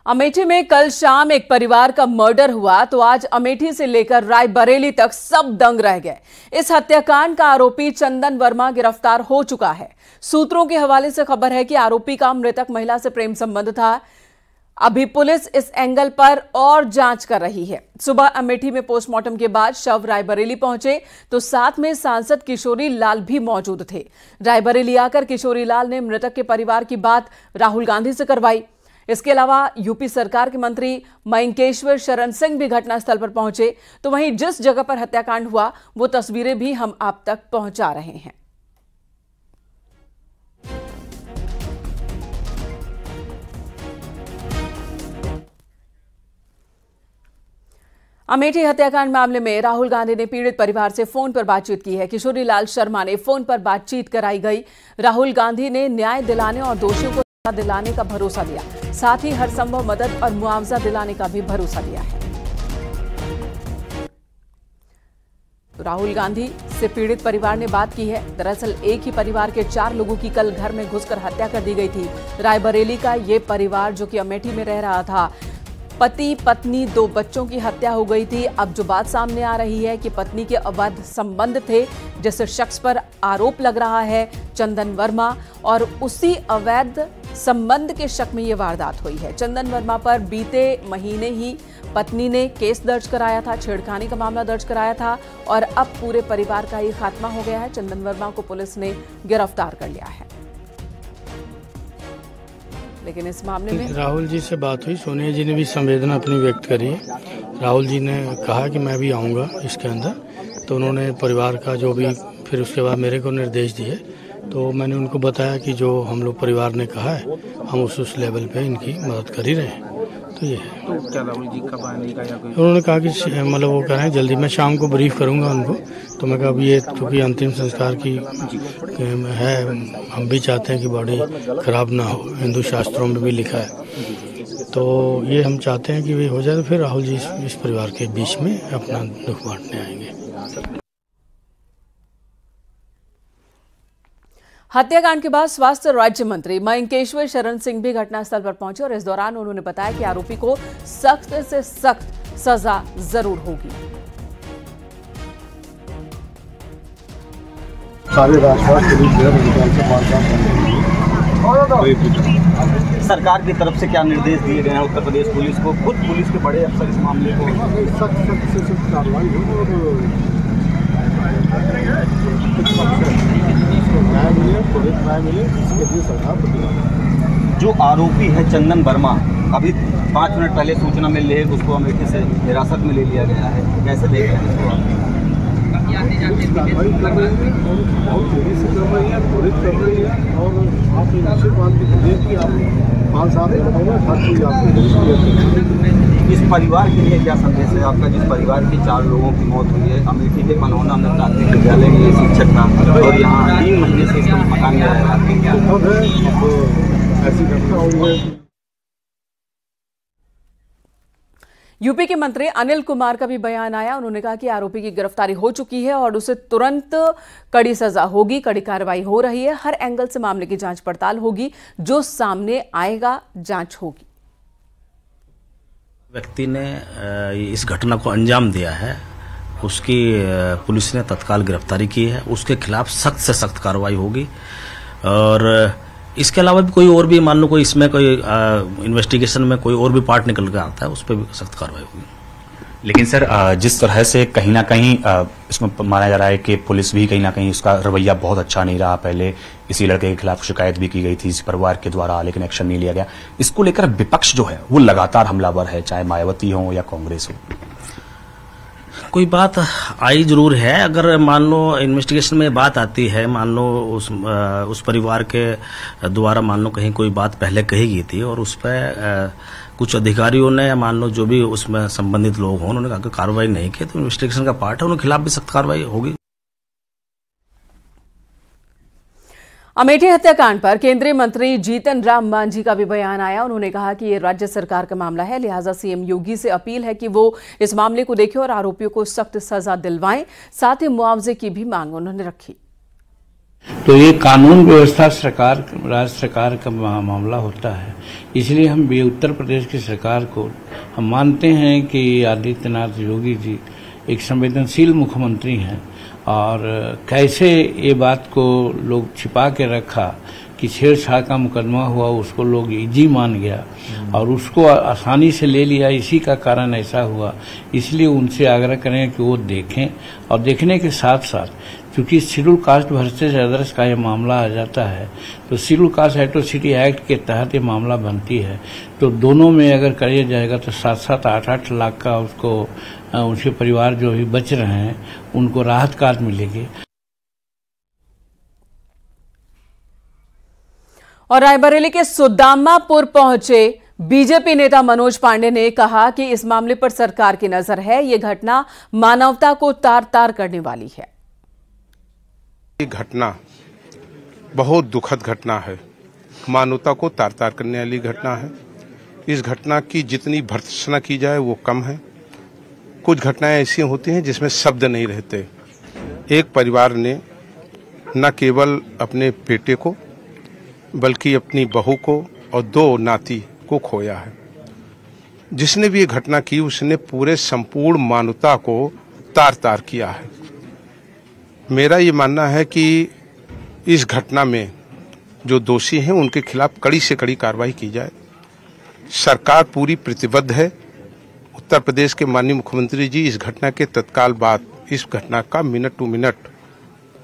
अमेठी में कल शाम एक परिवार का मर्डर हुआ तो आज अमेठी से लेकर रायबरेली तक सब दंग रह गए। इस हत्याकांड का आरोपी चंदन वर्मा गिरफ्तार हो चुका है। सूत्रों के हवाले से खबर है कि आरोपी का मृतक महिला से प्रेम संबंध था। अभी पुलिस इस एंगल पर और जांच कर रही है। सुबह अमेठी में पोस्टमार्टम के बाद शव रायबरेली पहुंचे तो साथ में सांसद किशोरी लाल भी मौजूद थे। रायबरेली आकर किशोरी लाल ने मृतक के परिवार की बात राहुल गांधी से करवाई। इसके अलावा यूपी सरकार के मंत्री मयंकेश्वर शरण सिंह भी घटनास्थल पर पहुंचे। तो वहीं जिस जगह पर हत्याकांड हुआ वो तस्वीरें भी हम आप तक पहुंचा रहे हैं। अमेठी हत्याकांड मामले में राहुल गांधी ने पीड़ित परिवार से फोन पर बातचीत की है। किशोरी लाल शर्मा ने फोन पर बातचीत कराई गई। राहुल गांधी ने न्याय दिलाने और दोषियों को सजा दिलाने का भरोसा दिया, साथ ही हर संभव मदद और मुआवजा दिलाने का भी भरोसा दिया है। राहुल गांधी से पीड़ित परिवार ने बात की है। दरअसल एक ही परिवार के 4 लोगों की कल घर में घुसकर हत्या कर दी गई थी। रायबरेली का ये परिवार जो कि अमेठी में रह रहा था, पति पत्नी 2 बच्चों की हत्या हो गई थी। अब जो बात सामने आ रही है कि पत्नी के अवैध संबंध थे, जिस शख्स पर आरोप लग रहा है चंदन वर्मा, और उसी अवैध संबंध के शक में ये वारदात हुई है। चंदन वर्मा पर बीते महीने ही पत्नी ने केस दर्ज कराया था, छेड़खानी का मामला दर्ज कराया था और अब पूरे परिवार का ये खात्मा हो गया है। चंदन वर्मा को पुलिस ने गिरफ्तार कर लिया है। लेकिन इस मामले में राहुल जी से बात हुई, सोनिया जी ने भी संवेदना अपनी व्यक्त करी है। राहुल जी ने कहा कि मैं भी आऊँगा इसके अंदर, तो उन्होंने परिवार का जो भी फिर उसके बाद मेरे को निर्देश दिए, तो मैंने उनको बताया कि जो हम लोग परिवार ने कहा है हम उस लेवल पे इनकी मदद कर ही रहे हैं। तो ये है। तो क्या राहुल जी कब आने का या कोई? उन्होंने कहा कि मतलब वो कह रहे हैं जल्दी, मैं शाम को ब्रीफ करूंगा उनको। तो मैं कहा अभी ये क्योंकि अंतिम संस्कार की है, हम भी चाहते हैं कि बॉडी खराब ना हो, हिंदू शास्त्रों में भी लिखा है। तो ये हम चाहते हैं कि वे हो जाए तो फिर राहुल जी इस परिवार के बीच में अपना दुख बांटने आएंगे। हत्याकांड के बाद स्वास्थ्य राज्य मंत्री मयंकेश्वर शरण सिंह भी घटनास्थल पर पहुंचे और इस दौरान उन्होंने बताया कि आरोपी को सख्त से सख्त सजा जरूर होगी। सारे सरकार की तरफ से क्या निर्देश दिए गए हैं उत्तर प्रदेश पुलिस को? खुद पुलिस के बड़े अफसर इस मामले को सख्त से सख्त कार्रवाई हो और न्याय मिले, त्वरित न्याय मिले, इसके लिए सरकार। जो आरोपी है चंदन वर्मा, अभी 5 मिनट पहले सूचना मिल रही है कि उसको अमेठी से हिरासत में ले लिया गया है, कैसे देख रहे हैं इसको? कार्रवाई कर रही है और बहुत तेजी से कर रही है, त्वरित कर रही है और आप निश्चित बात कीजिए कि आप 5 साल में हर चीज आपको। इस परिवार के लिए क्या संदेश है आपका, जिस परिवार की 4 लोगों की मौत हुई है? अमेठी के पनौना में प्राथमिक विद्यालय में शिक्षक था और यहाँ 3 महीने से इसका मकान में रह रहा है। ऐसी घटना हुई है। यूपी के मंत्री अनिल कुमार का भी बयान आया। उन्होंने कहा कि आरोपी की गिरफ्तारी हो चुकी है और उसे तुरंत कड़ी सजा होगी, कड़ी कार्रवाई हो रही है। हर एंगल से मामले की जांच पड़ताल होगी, जो सामने आएगा जांच होगी। व्यक्ति ने इस घटना को अंजाम दिया है, उसकी पुलिस ने तत्काल गिरफ्तारी की है। उसके खिलाफ सख्त से सख्त कार्रवाई होगी और इसके अलावा भी कोई और भी मान लो कोई इसमें कोई इन्वेस्टिगेशन में कोई और भी पार्ट निकल के आता है, उस पर भी सख्त कार्रवाई होगी। लेकिन सर जिस तरह से कहीं ना कहीं इसमें माना जा रहा है कि पुलिस भी कहीं ना कहीं उसका रवैया बहुत अच्छा नहीं रहा। पहले इसी लड़के के खिलाफ शिकायत भी की गई थी इस परिवार के द्वारा, लेकिन एक्शन नहीं लिया गया। इसको लेकर विपक्ष जो है वो लगातार हमलावर है, चाहे मायावती हो या कांग्रेस हो। कोई बात आई जरूर है। अगर मान लो इन्वेस्टिगेशन में बात आती है, मान लो उस परिवार के द्वारा मान लो कहीं कोई बात पहले कही गई थी और उस पर कुछ अधिकारियों ने या मान लो जो भी उसमें संबंधित लोग हों, उन्होंने कहा कि कार्रवाई नहीं की, तो इन्वेस्टिगेशन का पार्ट है, उनके खिलाफ भी सख्त कार्रवाई होगी। अमेठी हत्याकांड पर केंद्रीय मंत्री जीतन राम मांझी का भी बयान आया। उन्होंने कहा कि ये राज्य सरकार का मामला है, लिहाजा सीएम योगी से अपील है कि वो इस मामले को देखें और आरोपियों को सख्त सजा दिलवाएं। साथ ही मुआवजे की भी मांग उन्होंने रखी। तो ये कानून व्यवस्था सरकार, राज्य सरकार का मामला होता है। इसलिए हम भी उत्तर प्रदेश की सरकार को हम मानते हैं कि आदित्यनाथ योगी जी एक संवेदनशील मुख्यमंत्री हैं और कैसे ये बात को लोग छिपा के रखा कि छेड़छाड़ का मुकदमा हुआ, उसको लोग इजी मान गया और उसको आसानी से ले लिया, इसी का कारण ऐसा हुआ। इसलिए उनसे आग्रह करें कि वो देखें और देखने के साथ साथ क्योंकि शेड्यूल कास्ट वर्सेस अदर्स का ये मामला आ जाता है तो शेड्यूल कास्ट एट्रोसिटी एक्ट के तहत ये मामला बनती है, तो दोनों में अगर किया जाएगा तो 7-7, 8-8 लाख का उसको उनके परिवार जो भी बच रहे हैं उनको राहत कार्ड मिलेगी। और रायबरेली के सुदामापुर पहुंचे बीजेपी नेता मनोज पांडे ने कहा कि इस मामले पर सरकार की नजर है। ये घटना मानवता को तार-तार करने वाली है। ये घटना बहुत दुखद घटना है, मानवता को तार-तार करने वाली घटना है। इस घटना की जितनी भर्त्सना की जाए वो कम है। कुछ घटनाएं ऐसी होती हैं जिसमें शब्द नहीं रहते। एक परिवार ने न केवल अपने बेटे को बल्कि अपनी बहू को और 2 नाती को खोया है। जिसने भी ये घटना की उसने पूरे संपूर्ण मानवता को तार-तार किया है। मेरा ये मानना है कि इस घटना में जो दोषी हैं उनके खिलाफ कड़ी से कड़ी कार्रवाई की जाए। सरकार पूरी प्रतिबद्ध है। उत्तर प्रदेश के माननीय मुख्यमंत्री जी इस घटना के तत्काल बाद इस घटना का मिनट टू मिनट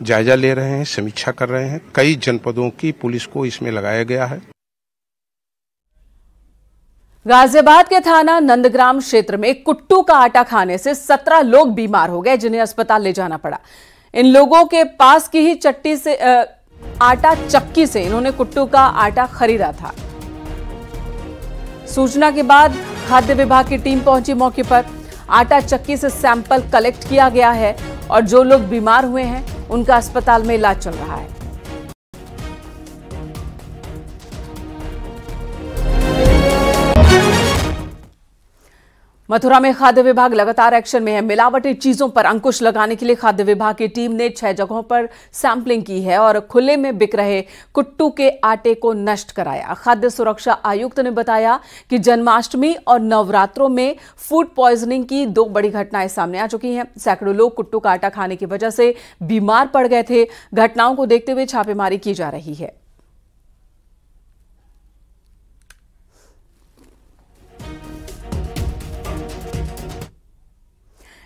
जायजा ले रहे हैं, समीक्षा कर रहे हैं। कई जनपदों की पुलिस को इसमें लगाया गया है। गाजियाबाद के थाना नंदग्राम क्षेत्र में कुट्टू का आटा खाने से 17 लोग बीमार हो गए, जिन्हें अस्पताल ले जाना पड़ा। इन लोगों के पास की ही आटा चक्की से इन्होंने कुट्टू का आटा खरीदा था। सूचना के बाद खाद्य विभाग की टीम पहुंची मौके पर। आटा चक्की से सैंपल कलेक्ट किया गया है और जो लोग बीमार हुए हैं उनका अस्पताल में इलाज चल रहा है। मथुरा में खाद्य विभाग लगातार एक्शन में है। मिलावटी चीजों पर अंकुश लगाने के लिए खाद्य विभाग की टीम ने 6 जगहों पर सैंपलिंग की है और खुले में बिक रहे कुट्टू के आटे को नष्ट कराया। खाद्य सुरक्षा आयुक्त ने बताया कि जन्माष्टमी और नवरात्रों में फूड पॉइजनिंग की 2 बड़ी घटनाएं सामने आ चुकी हैं। सैकड़ों लोग कुट्टू का आटा खाने की वजह से बीमार पड़ गए थे। घटनाओं को देखते हुए छापेमारी की जा रही है।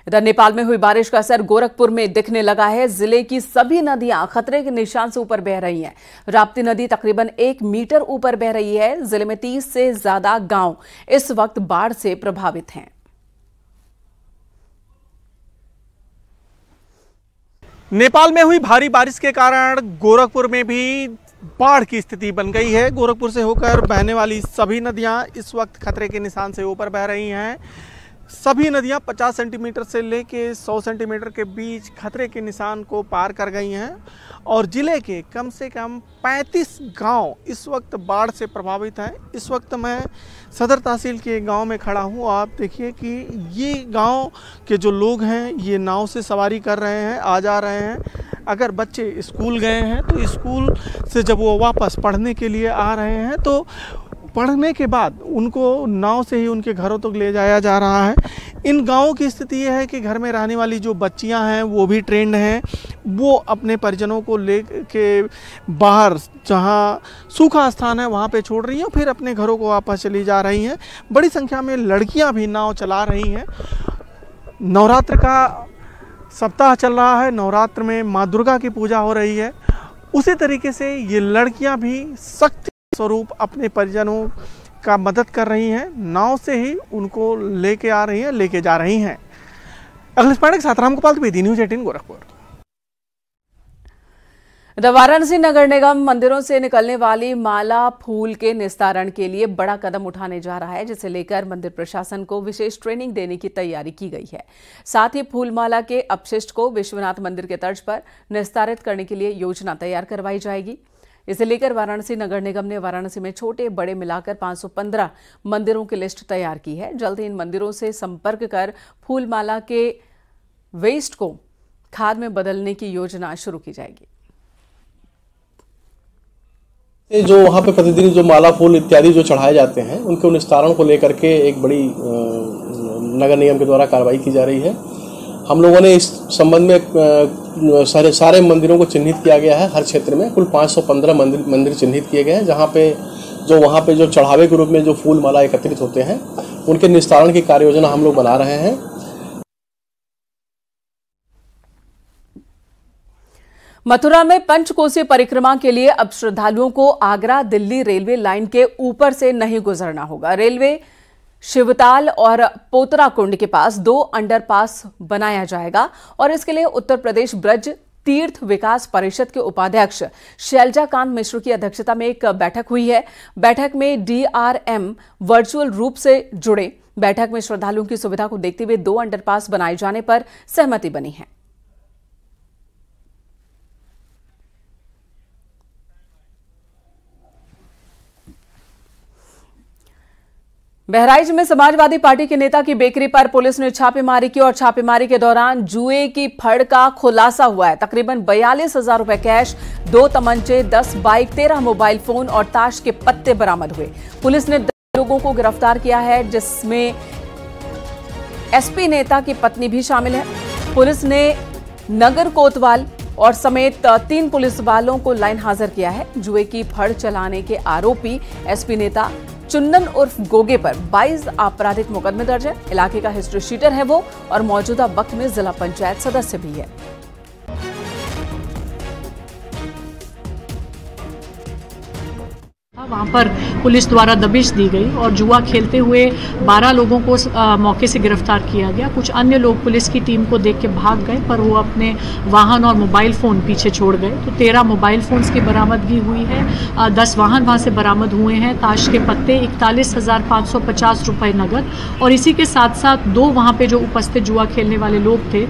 इधर नेपाल में हुई बारिश का असर गोरखपुर में दिखने लगा है। जिले की सभी नदियां खतरे के निशान से ऊपर बह रही हैं। राप्ती नदी तकरीबन 1 मीटर ऊपर बह रही है। जिले में 30 से ज्यादा गांव इस वक्त बाढ़ से प्रभावित हैं। नेपाल में हुई भारी बारिश के कारण गोरखपुर में भी बाढ़ की स्थिति बन गई है। गोरखपुर से होकर बहने वाली सभी नदियां इस वक्त खतरे के निशान से ऊपर बह रही हैं। सभी नदियां 50 सेंटीमीटर से लेके 100 सेंटीमीटर के बीच खतरे के निशान को पार कर गई हैं और जिले के कम से कम 35 गांव इस वक्त बाढ़ से प्रभावित हैं। इस वक्त मैं सदर तहसील के गांव में खड़ा हूं। आप देखिए कि ये गांव के जो लोग हैं ये नाव से सवारी कर रहे हैं, आ जा रहे हैं। अगर बच्चे स्कूल गए हैं तो स्कूल से जब वो वापस पढ़ने के लिए आ रहे हैं तो पढ़ने के बाद उनको नाव से ही उनके घरों तक ले जाया जा रहा है। इन गांवों की स्थिति यह है कि घर में रहने वाली जो बच्चियां हैं वो भी ट्रेंड हैं, वो अपने परिजनों को ले के बाहर जहां सूखा स्थान है वहां पे छोड़ रही हैं, फिर अपने घरों को वापस चली जा रही हैं। बड़ी संख्या में लड़कियां भी नाव चला रही हैं। नवरात्र का सप्ताह चल रहा है। नवरात्र में माँ दुर्गा की पूजा हो रही है। उसी तरीके से ये लड़कियां भी शक्ति स्वरूप अपने परिजनों का मदद कर रही हैं। नाव से ही उनको लेके आ रही हैं, लेके जा रही हैं। अखिलेश पांडे के साथ रामगोपाल द्विवेदी, न्यूज़ 18 गोरखपुर। वाराणसी नगर निगम मंदिरों से निकलने वाली माला फूल के निस्तारण के लिए बड़ा कदम उठाने जा रहा है, जिसे लेकर मंदिर प्रशासन को विशेष ट्रेनिंग देने की तैयारी की गई है। साथ ही फूलमाला के अपशिष्ट को विश्वनाथ मंदिर के तर्ज पर निस्तारित करने के लिए योजना तैयार करवाई जाएगी। इसे लेकर वाराणसी नगर निगम ने वाराणसी में छोटे बड़े मिलाकर 515 मंदिरों की लिस्ट तैयार की है। जल्द ही इन मंदिरों से संपर्क कर फूलमाला के वेस्ट को खाद में बदलने की योजना शुरू की जाएगी। जो वहाँ पे प्रतिदिन जो माला फूल इत्यादि जो चढ़ाए जाते हैं उनके निस्तारण को लेकर के एक बड़ी नगर निगम के द्वारा कार्रवाई की जा रही है। हम लोगों ने इस संबंध में सारे मंदिरों को चिन्हित किया गया है। हर क्षेत्र में कुल 515 मंदिर चिन्हित किए गए हैं, जहाँ पे वहाँ पे जो चढ़ावे के रूप में जो फूल माला एकत्रित होते हैं उनके निस्तारण की कार्य योजना हम लोग बना रहे हैं। मथुरा में पंचकोसीय परिक्रमा के लिए अब श्रद्धालुओं को आगरा दिल्ली रेलवे लाइन के ऊपर से नहीं गुजरना होगा। रेलवे शिवताल और पोतराकुंड के पास 2 अंडरपास बनाया जाएगा और इसके लिए उत्तर प्रदेश ब्रज तीर्थ विकास परिषद के उपाध्यक्ष शैलजाकांत मिश्र की अध्यक्षता में एक बैठक हुई है। बैठक में DRM वर्चुअल रूप से जुड़े। बैठक में श्रद्धालुओं की सुविधा को देखते हुए 2 अंडरपास बनाए जाने पर सहमति बनी है। बहराइच में समाजवादी पार्टी के नेता की बेकरी पर पुलिस ने छापेमारी की और छापेमारी के दौरान जुए की फड़ का खुलासा हुआ है। तकरीबन 42,000 रुपए कैश, 2 तमंचे, 10 बाइक, 13 मोबाइल फोन और ताश के पत्ते बरामद हुए। पुलिस ने 10 लोगों को गिरफ्तार किया है, जिसमें SP नेता की पत्नी भी शामिल है। पुलिस ने नगर कोतवाल और समेत 3 पुलिस वालों को लाइन हाजिर किया है। जुए की फड़ चलाने के आरोपी SP नेता चुन्नन उर्फ गोगे पर 22 आपराधिक मुकदमे दर्ज है। इलाके का हिस्ट्री शीटर है वो और मौजूदा वक्त में जिला पंचायत सदस्य भी है। वहाँ पर पुलिस द्वारा दबिश दी गई और जुआ खेलते हुए 12 लोगों को मौके से गिरफ्तार किया गया। कुछ अन्य लोग पुलिस की टीम को देख के भाग गए, पर वो अपने वाहन और मोबाइल फ़ोन पीछे छोड़ गए। तो 13 मोबाइल फ़ोन्स की बरामदगी हुई है, 10 वाहन वहाँ से बरामद हुए हैं, ताश के पत्ते, 41,550 रुपये नगद और इसी के साथ साथ 2 वहाँ पे जो उपस्थित जुआ खेलने वाले लोग थे